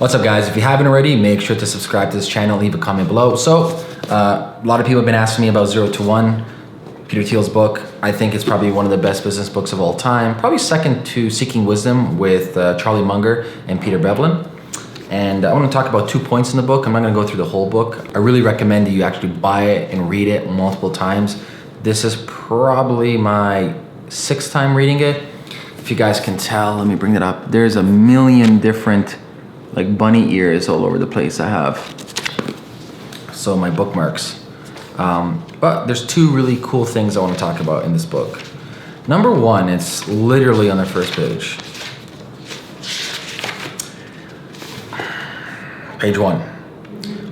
What's up, guys? If you haven't already, make sure to subscribe to this channel, leave a comment below. So, a lot of people have been asking me about 0 to 1, Peter Thiel's book. I think it's probably one of the best business books of all time. Probably second to Seeking Wisdom with Charlie Munger and Peter Bevelin. And I want to talk about 2 points in the book. I'm not going to go through the whole book. I really recommend that you actually buy it and read it multiple times. This is probably my 6th time reading it. If you guys can tell, let me bring it up. There's a million different like bunny ears all over the place I have. So my bookmarks. But there's 2 really cool things I want to talk about in this book. Number 1, it's literally on the first page. Page 1.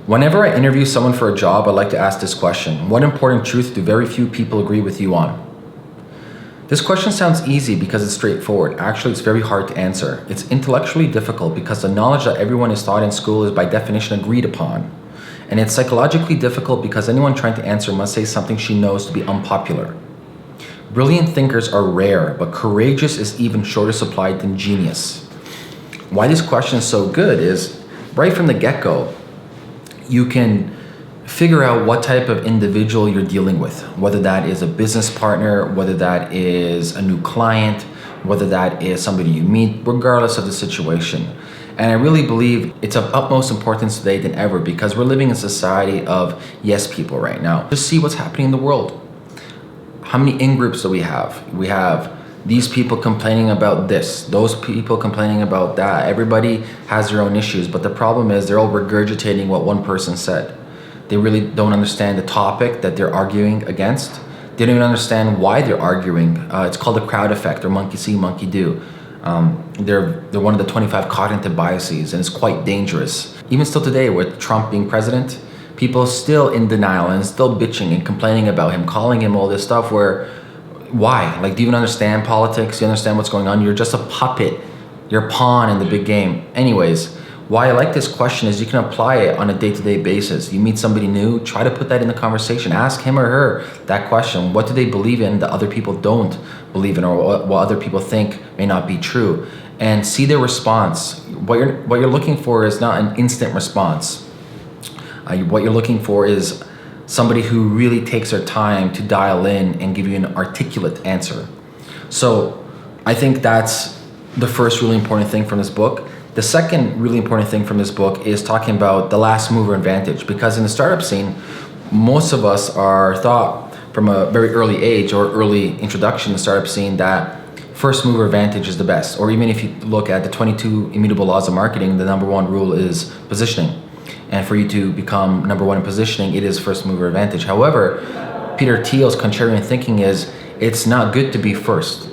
Whenever I interview someone for a job, I like to ask this question: what important truth do very few people agree with you on? This question sounds easy because it's straightforward. Actually, it's very hard to answer. It's intellectually difficult because the knowledge that everyone is taught in school is by definition agreed upon. And it's psychologically difficult because anyone trying to answer must say something she knows to be unpopular. Brilliant thinkers are rare, but courageous is even shorter supplied than genius. Why this question is so good is, right from the get-go, you can figure out what type of individual you're dealing with, whether that is a business partner, whether that is a new client, whether that is somebody you meet, regardless of the situation. And I really believe it's of utmost importance today than ever because we're living in a society of yes people right now. Just see what's happening in the world. How many in-groups do we have? We have these people complaining about this, those people complaining about that. Everybody has their own issues, but the problem is they're all regurgitating what one person said. They really don't understand the topic that they're arguing against. They don't even understand why they're arguing. It's called the crowd effect, or monkey see, monkey do. They're one of the 25 cognitive biases, and it's quite dangerous. Even still today, with Trump being president, people still in denial and still bitching and complaining about him, calling him all this stuff where, why? Like, do you even understand politics? Do you understand what's going on? You're just a puppet. You're a pawn in the big game. Anyways, why I like this question is you can apply it on a day-to-day basis. You meet somebody new, try to put that in the conversation. Ask him or her that question. What do they believe in that other people don't believe in, or what other people think may not be true? And see their response. What you're looking for is not an instant response. What you're looking for is somebody who really takes their time to dial in and give you an articulate answer. So I think that's the first really important thing from this book. The second really important thing from this book is talking about the last mover advantage, because in the startup scene, most of us are taught from a very early age or early introduction to the startup scene that first mover advantage is the best. Or even if you look at the 22 immutable laws of marketing, the number 1 rule is positioning. And for you to become number 1 in positioning, it is first mover advantage. However, Peter Thiel's contrarian thinking is it's not good to be first.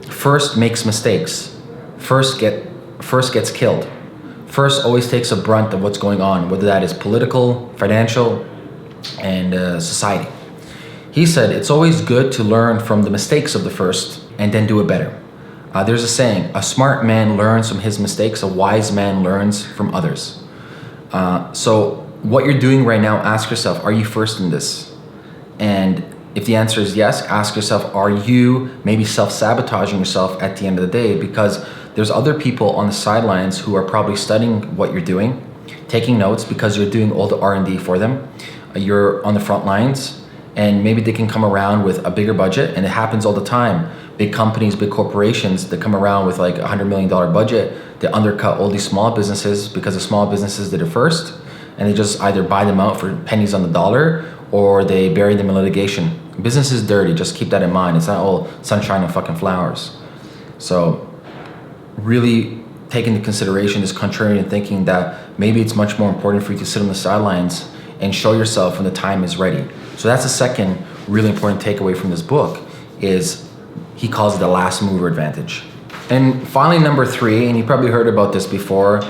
First makes mistakes. First gets killed. First always takes a brunt of what's going on, whether that is political, financial, and society. He said it's always good to learn from the mistakes of the first and then do it better. There's a saying, a smart man learns from his mistakes, a wise man learns from others. So what you're doing right now, ask yourself, are you first in this? And if the answer is yes, ask yourself, are you maybe self-sabotaging yourself at the end of the day? Because there's other people on the sidelines who are probably studying what you're doing, taking notes because you're doing all the R&D for them. You're on the front lines, and maybe they can come around with a bigger budget, and it happens all the time. Big companies, big corporations that come around with like $100 million budget, they undercut all these small businesses because the small businesses did it first, and they just either buy them out for pennies on the dollar or they bury them in litigation. Business is dirty, just keep that in mind. It's not all sunshine and fucking flowers. So really take into consideration this contrarian thinking that maybe it's much more important for you to sit on the sidelines and show yourself when the time is ready. So that's the second really important takeaway from this book, is he calls it the last mover advantage. And finally, number 3, and you probably heard about this before,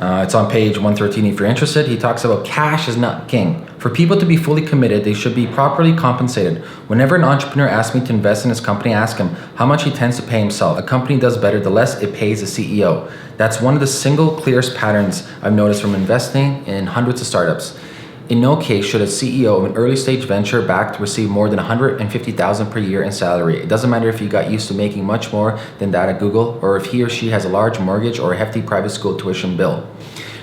it's on page 113 if you're interested. He talks about cash is not king. For people to be fully committed, they should be properly compensated. Whenever an entrepreneur asks me to invest in his company, I ask him how much he tends to pay himself. A company does better the less it pays the CEO. That's one of the single clearest patterns I've noticed from investing in hundreds of startups. In no case should a CEO of an early stage venture backed receive more than $150,000 per year in salary. It doesn't matter if he got used to making much more than that at Google, or if he or she has a large mortgage or a hefty private school tuition bill.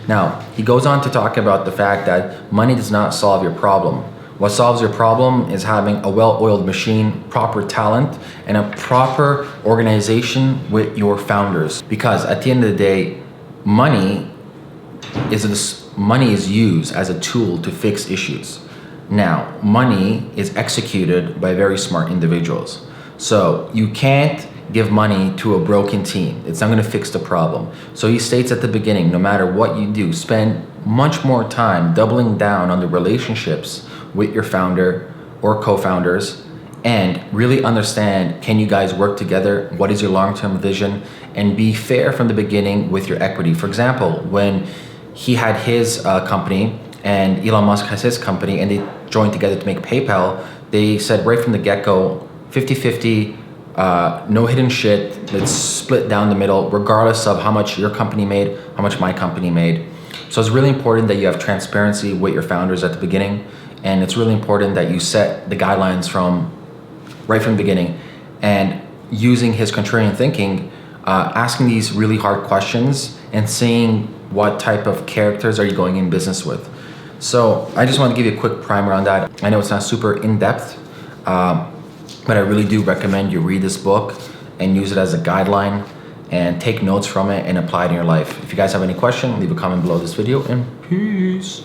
Now, he goes on to talk about the fact that money does not solve your problem. What solves your problem is having a well-oiled machine, proper talent, and a proper organization with your founders. Because at the end of the day, money is used as a tool to fix issues. Now, money is executed by very smart individuals. So you can't give money to a broken team. It's not going to fix the problem. So he states at the beginning, no matter what you do, spend much more time doubling down on the relationships with your founder or co-founders, and really understand, can you guys work together? What is your long-term vision? And be fair from the beginning with your equity. For example, when he had his company and Elon Musk has his company and they joined together to make PayPal, they said right from the get-go, 50-50, no hidden shit, let's split down the middle regardless of how much your company made, how much my company made. So it's really important that you have transparency with your founders at the beginning, and it's really important that you set the guidelines right from the beginning. And using his contrarian thinking, asking these really hard questions and seeing what type of characters are you going in business with. So I just want to give you a quick primer on that. I know it's not super in-depth, but I really do recommend you read this book and use it as a guideline and take notes from it and apply it in your life. If you guys have any question, leave a comment below this video, and peace.